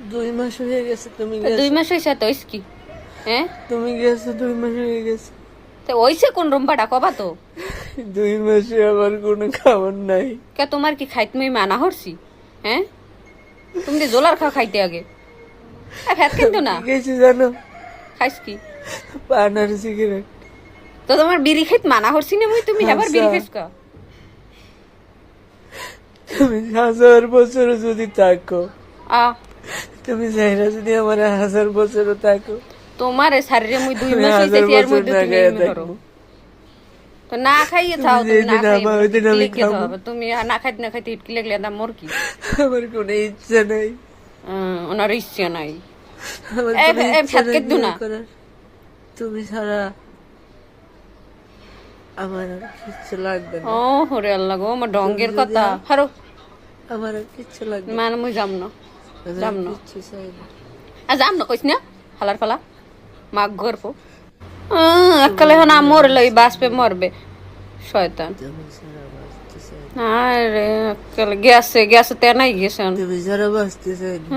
2 মাস হয়ে গেছে তুমি তা 2 মাস হইছে তো কি হ্যাঁ তুমি গেছো 2 মাস হয়ে গেছে। তো ওইছে কোন রুমপাটা কবা তো 2 মাসে আমার কোনো খাবার নাই। কে তোমার কি খাইতে মই মানা হরছি হ্যাঁ তুমি যে জোলার খাইতে আগে ফ্যাট কিন্তু না কি খেয়েছি জানো? খাইস কি পান আর সিগারেট। তো তোমার বিড়ি খাইতে মানা হরছি না মই তুমি আবার বিড়ি খাইস কা তুমি 1000 বছর যদি থাকো, আ তুমি চাইরা যদি আমার 1000 বছরও থাকো, তোমার শরীরে মই 2 আমি মাস 1000 হইতেছি এর বছর মধ্যে না তুমি খেয়ে এমনি করো থাকবো। তো না খাইয়ে থাও তুমি না যেদিন আমার ওইদিন আমি খাইয়ে খাবো। তুমি না খাইতে ইটকি লাগলে না মোর কি আমার কোনো ইচ্ছা নাই। ওনার ইচ্ছা নাই আমার এই কোনো ইচ্ছা ফ্যাট নাই কেদু না বিয়ে করার। তুমি ছাড়া আমার আর কিচ্ছু লাগবে না। ও হরে আল্লাহ গো আমার ডঙ্গের যদি কথা আম- হারো আমার আর কিচ্ছু লাগবে না। মানে মই যাম না আমি আর যাম না কিচ্ছু চাই না। যাম না কইস না হালার ফালা মাগ গর্ব একালে হন আমর লই বাসপে মরবে শয়তান তুমি ছাড়া বাঁচতে চাই না। আরে একালে গেছে গেছে তে নাই গেছে তুমি ছাড়া বাঁচতে চাই না।